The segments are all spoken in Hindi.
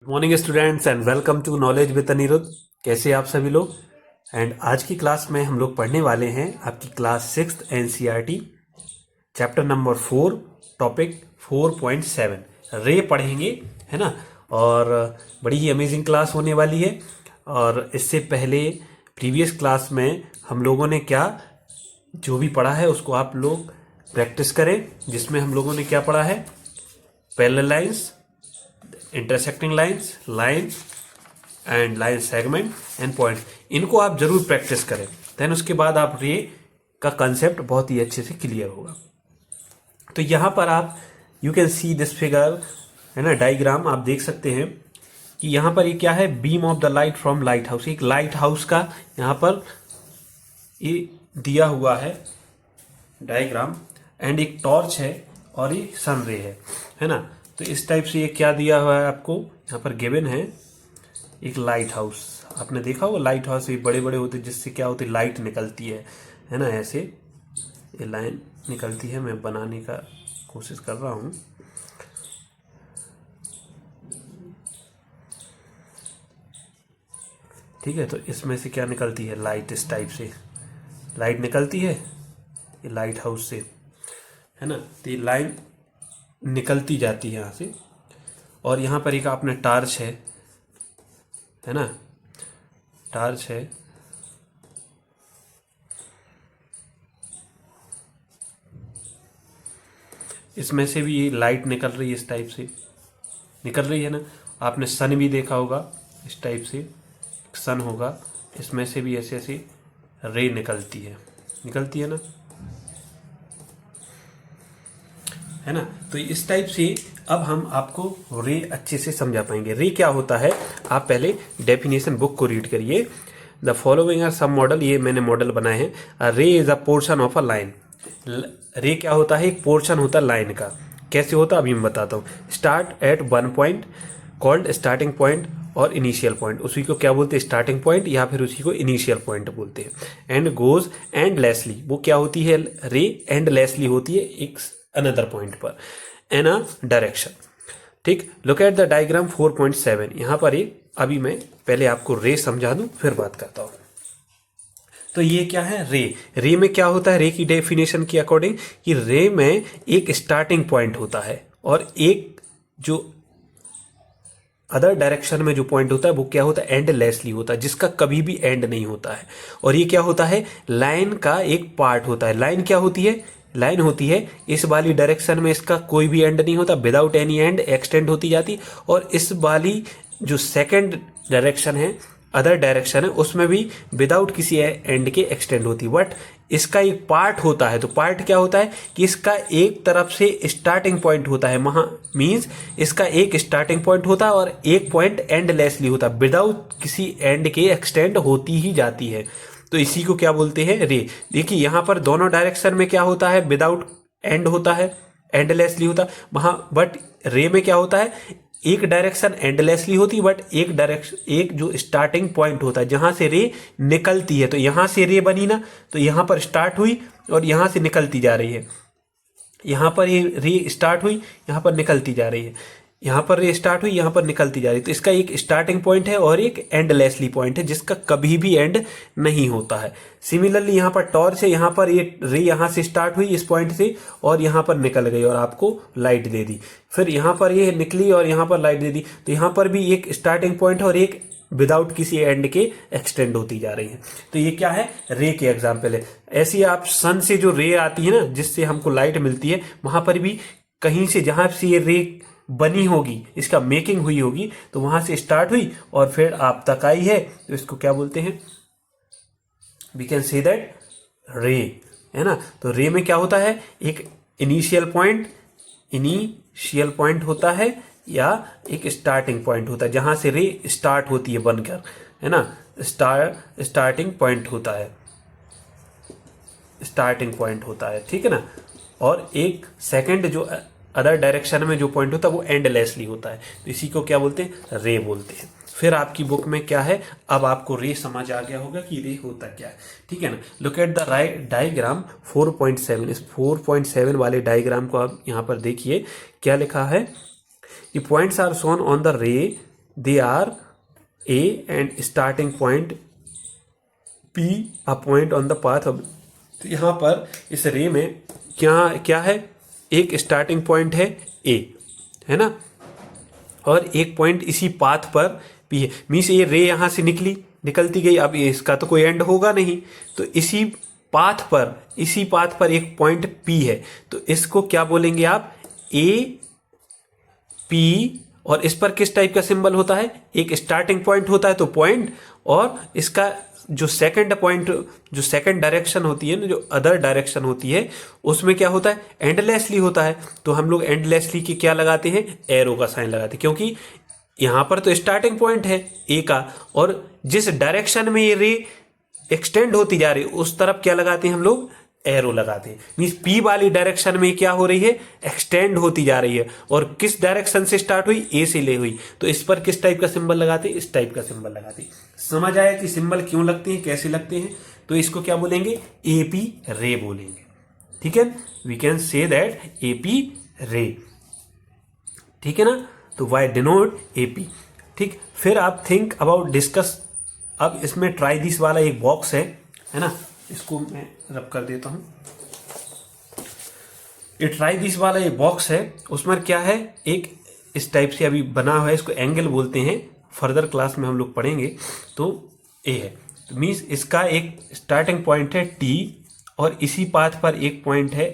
Morning students and welcome to knowledge with Anirudh. कैसे आप सभी लोग। एंड आज की क्लास में हम लोग पढ़ने वाले हैं आपकी class 6th NCERT chapter number 4 topic 4.7 रे पढ़ेंगे, है ना। और बड़ी ही अमेजिंग क्लास होने वाली है। और इससे पहले प्रीवियस क्लास में हम लोगों ने क्या जो भी पढ़ा है उसको आप लोग प्रैक्टिस करें, जिसमें हम लोगों ने क्या पढ़ा है, parallel lines, intersecting lines, line and line segment and point. इनको आप जरूर प्रैक्टिस करें, देन उसके बाद आप रे का कंसेप्ट बहुत ही अच्छे से क्लियर होगा। तो यहाँ पर आप you can see this figure, है ना, डायग्राम आप देख सकते हैं कि यहाँ पर ये क्या है, beam of the light from light house. एक लाइट हाउस का यहाँ पर ये दिया हुआ है डायग्राम, एंड एक टॉर्च है और ये सन रे है ना। तो इस टाइप से ये क्या दिया हुआ है आपको, यहाँ पर गिवन है एक लाइट हाउस। आपने देखा होगा लाइट हाउस भी बड़े बड़े होते, जिससे क्या होती, लाइट निकलती है ना। ऐसे ये लाइन निकलती है, मैं बनाने का कोशिश कर रहा हूँ। ठीक है, तो इसमें से क्या निकलती है, लाइट। इस टाइप से लाइट निकलती है ये लाइट हाउस से, है ना। तो ये लाइन निकलती जाती है यहाँ से, और यहाँ पर एक आपने टार्च है ना, टार्च है। इसमें से भी ये लाइट निकल रही है, इस टाइप से निकल रही है ना। आपने सन भी देखा होगा, इस टाइप से सन होगा, इसमें से भी ऐसे ऐसे रे निकलती है ना, है ना। तो इस टाइप से अब हम आपको रे अच्छे से समझा पाएंगे। रे क्या होता है, आप पहले डेफिनेशन बुक को रीड करिए। The following are some model, ये मैंने मॉडल बनाए हैं। Ray is a portion of a line. Ray क्या होता है, एक पोर्शन होता है लाइन का। कैसे होता अभी मैं बताता हूँ। Start at one point called starting point और इनिशियल पॉइंट, उसी को क्या बोलते हैं, स्टार्टिंग पॉइंट, या फिर उसी को इनिशियल पॉइंट बोलते हैं। एंड गोज एंडलेसली, वो क्या होती है, रे एंडलेसली होती है एक अनदर पॉइंट पर इन अ डायरेक्शन। ठीक, लुक एट द डायग्राम 4.7। यहाँ पर ये अभी मैं पहले आपको रे समझा दूं, फिर बात करता हूँ। तो ये क्या है, रे में क्या होता है, रे की डेफिनेशन के अकॉर्डिंग कि रे में एक स्टार्टिंग पॉइंट होता है और एक जो अदर डायरेक्शन में जो पॉइंट होता है वो क्या होता है, एंडलेसली होता है, जिसका कभी भी एंड नहीं होता है। और ये क्या होता है, लाइन का एक पार्ट होता है। लाइन क्या होती है, लाइन होती है इस वाली डायरेक्शन में इसका कोई भी एंड नहीं होता, विदाउट एनी एंड एक्सटेंड होती जाती। और इस वाली जो सेकंड डायरेक्शन है, अदर डायरेक्शन है, उसमें भी विदाउट किसी एंड के एक्सटेंड होती। बट इसका एक पार्ट होता है। तो पार्ट क्या होता है कि इसका एक तरफ से स्टार्टिंग पॉइंट होता है, वहां मींस इसका एक स्टार्टिंग पॉइंट होता है और एक पॉइंट एंडलेसली होता है, विदाउट किसी एंड के एक्सटेंड होती ही जाती है। तो इसी को क्या बोलते हैं, रे। देखिए यहां पर दोनों डायरेक्शन में क्या होता है, विदाउट एंड होता है, एंडलेसली होता है वहां। बट रे में क्या होता है, एक डायरेक्शन एंडलेसली होती है, बट एक डायरेक्शन, एक जो स्टार्टिंग पॉइंट होता है जहां से रे निकलती है। तो यहां से रे बनी ना, तो यहां पर स्टार्ट हुई और यहां से निकलती जा रही है। यहां पर ये रे स्टार्ट हुई, यहां पर निकलती जा रही है, यहां पर रे स्टार्ट हुई, यहां पर निकलती जा रही है। तो इसका एक स्टार्टिंग पॉइंट है और एक एंडलेसली पॉइंट है, जिसका कभी भी एंड नहीं होता है। सिमिलरली यहां पर टॉर्च है, यहां पर ये रे यहां से स्टार्ट हुई इस पॉइंट से और यहां पर निकल गई और आपको लाइट दे दी। फिर यहां पर ये निकली और यहां पर लाइट दे दी। तो यहां पर भी एक स्टार्टिंग पॉइंट है और एक विदाउट किसी एंड के एक्सटेंड होती जा रही है। तो ये क्या है, रे के एग्जाम्पल है। ऐसी आप सन से जो रे आती है ना, जिससे हमको लाइट मिलती है, वहां पर भी कहीं से जहां से ये रे बनी होगी, इसका मेकिंग हुई होगी, तो वहां से स्टार्ट हुई और फिर आप तक आई है, तो इसको क्या बोलते हैं, वी कैन से दैट रे, है ना। तो रे में क्या होता है, एक इनिशियल पॉइंट होता है या एक स्टार्टिंग पॉइंट होता है, जहां से रे स्टार्ट होती है बनकर, है ना। स्टार्टिंग पॉइंट होता है, स्टार्टिंग पॉइंट होता है, ठीक है ना। और एक सेकंड जो अदर डायरेक्शन में जो पॉइंट होता है वो एंडलेसली होता है। तो इसी को क्या बोलते हैं, रे बोलते हैं। फिर आपकी बुक में क्या है, अब आपको रे समझ आ गया होगा कि रे होता क्या है, ठीक है ना। Look at the diagram 4.7। इस 4.7 वाले डायग्राम को आप यहाँ पर देखिए क्या लिखा है, कि points are shown on the ray they are a end starting point P a point on the path of. तो यहाँ पर इस रे में क्या क्या है, एक स्टार्टिंग पॉइंट है ए, है ना, और एक पॉइंट इसी पाथ पर पी है। मीन्स ये रे यहाँ से निकलती गई, अब ये इसका तो कोई एंड होगा नहीं, तो इसी पाथ पर एक पॉइंट पी है, तो इसको क्या बोलेंगे आप, ए पी। और इस पर किस टाइप का सिंबल होता है, एक स्टार्टिंग पॉइंट होता है तो पॉइंट, और इसका जो सेकंड पॉइंट, जो सेकंड डायरेक्शन होती है ना, जो अदर डायरेक्शन होती है, उसमें क्या होता है, एंडलेसली होता है। तो हम लोग एंडलेसली की क्या लगाते हैं, एरो का साइन लगाते हैं, क्योंकि यहां पर तो स्टार्टिंग पॉइंट है ए का, और जिस डायरेक्शन में ये रे एक्सटेंड होती जा रही है उस तरफ क्या लगाते हैं हम लोग, एरो लगाते हैं। मीन्स पी वाली डायरेक्शन में क्या हो रही है, एक्सटेंड होती जा रही है, और किस डायरेक्शन से स्टार्ट हुई, ए से ले हुई, तो इस पर किस टाइप का सिंबल लगाते हैं, इस टाइप का सिंबल लगाते हैं। समझ आया कि सिंबल क्यों लगते हैं, कैसे लगते हैं। तो इसको क्या बोलेंगे, एपी रे बोलेंगे। ठीक है, we can say that AP ray, ठीक है ना। तो वाई डिनोट एपी। ठीक, फिर आप थिंक अबाउट डिस्कस। अब इसमें ट्राई दिस वाला एक बॉक्स है ना, इसको मैं रब कर देता हूं। ये ट्राई दिस वाला एक बॉक्स है, उसमें क्या है, एक इस टाइप से अभी बना हुआ है, इसको एंगल बोलते हैं, फर्दर क्लास में हम लोग पढ़ेंगे। तो ए है, तो मीन्स इसका एक स्टार्टिंग पॉइंट है टी, और इसी पाथ पर एक पॉइंट है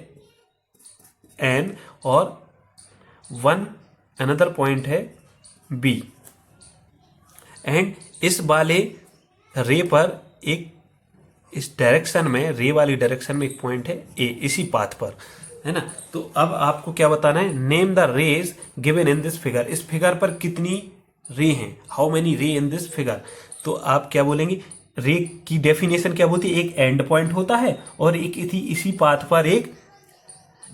एन, और वन अनदर पॉइंट है बी, एंड इस वाले रे पर एक, इस डायरेक्शन में, रे वाली डायरेक्शन में एक पॉइंट है ए, इसी पाथ पर, है ना। तो अब आपको क्या बताना है, name the rays given in this figure. इस फिगर पर कितनी रे हैं, हाउ मेनी रे इन दिस फिगर। तो आप क्या बोलेंगे, रे की डेफिनेशन क्या बोलती है, एक एंड पॉइंट होता है और एक इसी पाथ पर एक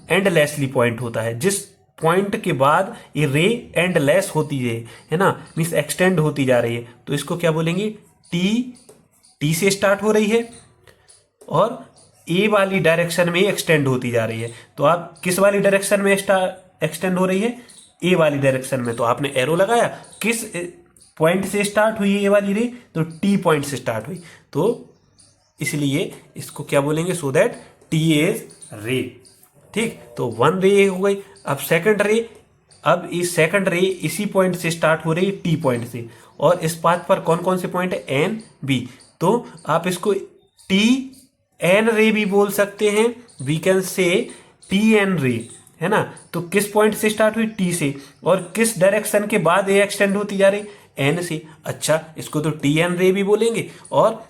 एंडलेसली पॉइंट होता है। जिस पॉइंट के बाद ये रे एंडलेस होती है ना, मीन्स एक्सटेंड होती जा रही है, तो इसको क्या बोलेंगे, टी से स्टार्ट हो रही है और ए वाली डायरेक्शन में एक्सटेंड होती जा रही है। तो आप किस वाली डायरेक्शन में एक्सटेंड हो रही है, ए वाली डायरेक्शन में, तो आपने एरो लगाया, किस पॉइंट से स्टार्ट हुई है ये वाली रे, तो टी पॉइंट से स्टार्ट हुई, तो इसलिए इसको क्या बोलेंगे, सो दैट टी इज रे। ठीक, तो वन रे हो गई। अब सेकंड रे, अब इस सेकंड रे इसी पॉइंट से स्टार्ट हो रही है, टी पॉइंट से, और इस पाथ पर कौन कौन से पॉइंट है, एन बी, तो आप इसको टी एन रे भी बोल सकते हैं, we can say TN ray रे, है ना। तो किस पॉइंट से स्टार्ट हुई, टी से, और किस डायरेक्शन के बाद ये एक्सटेंड होती जा रही, एन से। अच्छा, इसको तो टी एन रे भी बोलेंगे, और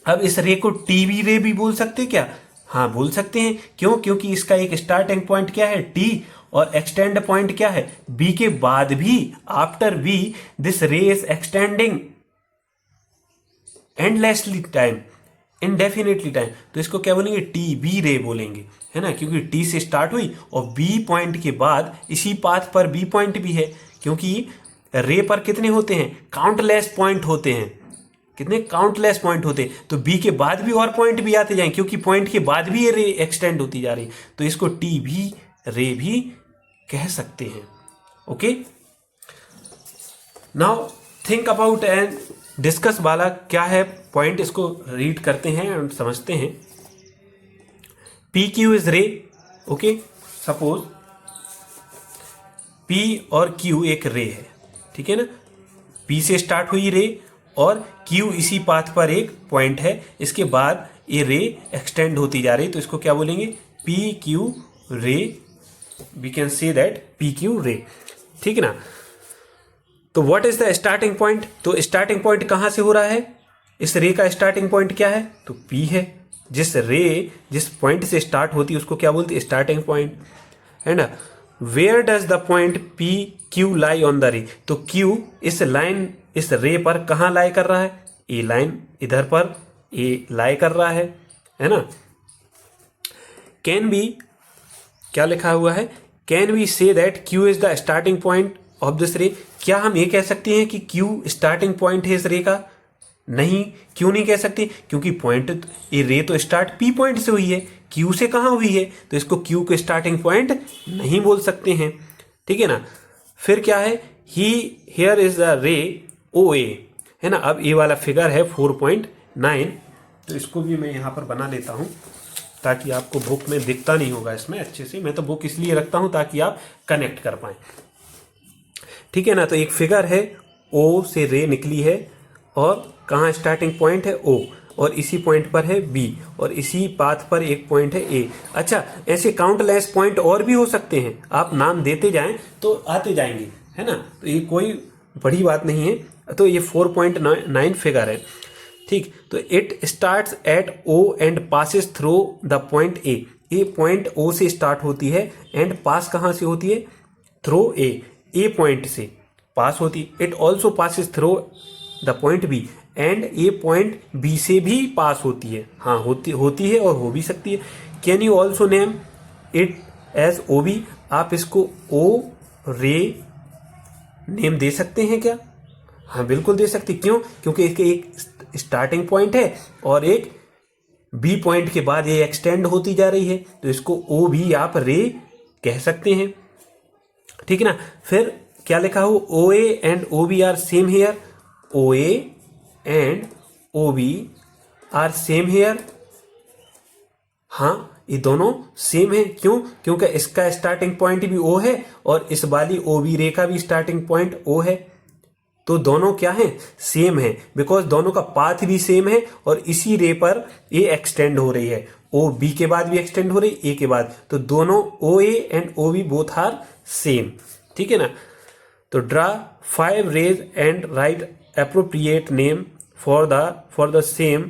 अब इस रे को टी बी रे भी बोल सकते क्या, हाँ बोल सकते हैं। क्यों, क्योंकि इसका एक स्टार्टिंग पॉइंट क्या है, टी, और एक्सटेंड पॉइंट क्या है, बी के बाद भी, after B this ray is extending endlessly time, indefinitely time, तो इसको क्या बोलेंगे, टी बी रे बोलेंगे, है ना, क्योंकि टी से स्टार्ट हुई और बी पॉइंट के बाद इसी पाथ पर बी पॉइंट भी है, क्योंकि रे पर कितने होते हैं, काउंटलेस पॉइंट होते हैं, कितने काउंटलेस पॉइंट होते हैं, तो बी के बाद भी और पॉइंट भी आते जाएंगे, क्योंकि पॉइंट के बाद भी ये रे एक्सटेंड होती जा रही, तो इसको टी भी रे भी कह सकते हैं। Okay, now think about and discuss वाला क्या है पॉइंट, इसको रीड करते हैं और समझते हैं। पी क्यू इज रे, ओके, सपोज पी और क्यू एक रे है, ठीक है ना, पी से स्टार्ट हुई रे और क्यू इसी पाथ पर एक पॉइंट है, इसके बाद ये रे एक्सटेंड होती जा रही, तो इसको क्या बोलेंगे, P Q ray, we can say that P Q ray, ठीक है ना। तो what is the starting point, तो स्टार्टिंग पॉइंट कहां से हो रहा है, इस रे का स्टार्टिंग पॉइंट क्या है, तो पी है। जिस पॉइंट से स्टार्ट होती है उसको क्या बोलते हैं, स्टार्टिंग पॉइंट, है ना। Where does the point P Q lie on the ray, तो क्यू इस लाइन, इस रे पर कहाँ लाई कर रहा है, ए लाइन इधर पर ए लाई कर रहा है ना। कैन बी, क्या लिखा हुआ है, can we say that Q is the starting point of this ray, क्या हम ये कह सकते हैं कि क्यू स्टार्टिंग पॉइंट है इस रे का, नहीं, क्यों नहीं कह सकते, क्योंकि पॉइंट, ये रे तो स्टार्ट पी पॉइंट से हुई है, क्यू से कहाँ हुई है, तो इसको क्यू के स्टार्टिंग पॉइंट नहीं बोल सकते हैं, ठीक है ना। फिर क्या है, हियर इज द रे ओ ए, है ना। अब ये वाला फिगर है 4.9, तो इसको भी मैं यहाँ पर बना लेता हूँ ताकि आपको बुक में दिखता नहीं होगा इसमें अच्छे से। मैं तो बुक इसलिए रखता हूँ ताकि आप कनेक्ट कर पाएँ, ठीक है ना। तो एक फिगर है, ओ से रे निकली है और कहाँ स्टार्टिंग पॉइंट है ओ, और इसी पॉइंट पर है बी, और इसी पाथ पर एक पॉइंट है ए। अच्छा, ऐसे काउंटलेस पॉइंट और भी हो सकते हैं, आप नाम देते जाएं तो आते जाएंगे, है ना। तो ये कोई बड़ी बात नहीं है। तो ये 4.9 फिगर है, ठीक। तो it starts at O and passes through the point A. A point O से स्टार्ट होती है एंड पास कहाँ से होती है, थ्रू ए पॉइंट से पास होती। It also passes through the point B, and A point B से भी पास होती है। हाँ, होती है और हो भी सकती है। Can you also name it as O B. आप इसको ओ रे नेम दे सकते हैं क्या? हाँ, बिल्कुल दे सकते। क्यों? क्योंकि इसके एक स्टार्टिंग पॉइंट है और एक बी पॉइंट के बाद ये एक्सटेंड होती जा रही है, तो इसको ओ भी आप रे कह सकते हैं, ठीक है ना। फिर क्या लिखा हो, O A and O B are same here. O A and O B are same here. हाँ, ये दोनों सेम है। क्यों? क्योंकि इसका स्टार्टिंग पॉइंट भी ओ है और इस वाली ओ बी रे का भी स्टार्टिंग पॉइंट ओ है, तो दोनों क्या है, सेम है। बिकॉज दोनों का पाथ भी सेम है और इसी रे पर ये एक्सटेंड हो रही है। ओ बी के बाद भी एक्सटेंड हो रही है, ए के बाद, तो दोनों O A and O B both are same, ठीक है ना। तो draw 5 rays and write appropriate name for the same.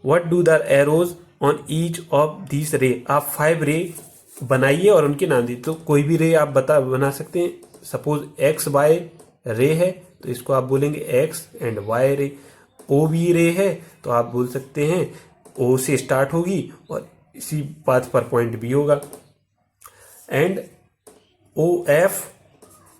What do the arrows on each of these ray? आप 5 रे बनाइए और उनके नाम दीजिए। तो कोई भी रे आप बना सकते हैं। सपोज एक्स वाई रे है तो इसको आप बोलेंगे एक्स एंड वाई रे। ओ बी रे है तो आप बोल सकते हैं ओ से स्टार्ट होगी और इसी पाथ पर पॉइंट बी होगा। एंड ओ एफ,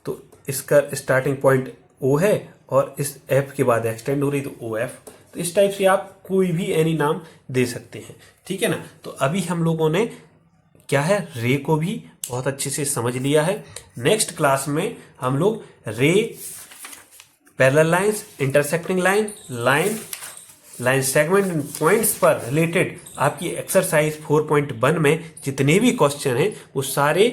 तो इसका स्टार्टिंग पॉइंट ओ है और इस एफ के बाद एक्सटेंड हो रही तो ओ एफ। तो इस टाइप से आप कोई भी एनी नाम दे सकते हैं, ठीक है ना। तो अभी हम लोगों ने क्या है, रे को भी बहुत अच्छे से समझ लिया है। नेक्स्ट क्लास में हम लोग रे, parallel lines, intersecting line segment and points पर रिलेटेड आपकी एक्सरसाइज 4.1 में जितने भी क्वेश्चन हैं वो सारे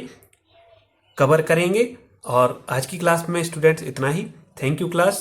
कवर करेंगे। और आज की क्लास में स्टूडेंट्स इतना ही। Thank you class.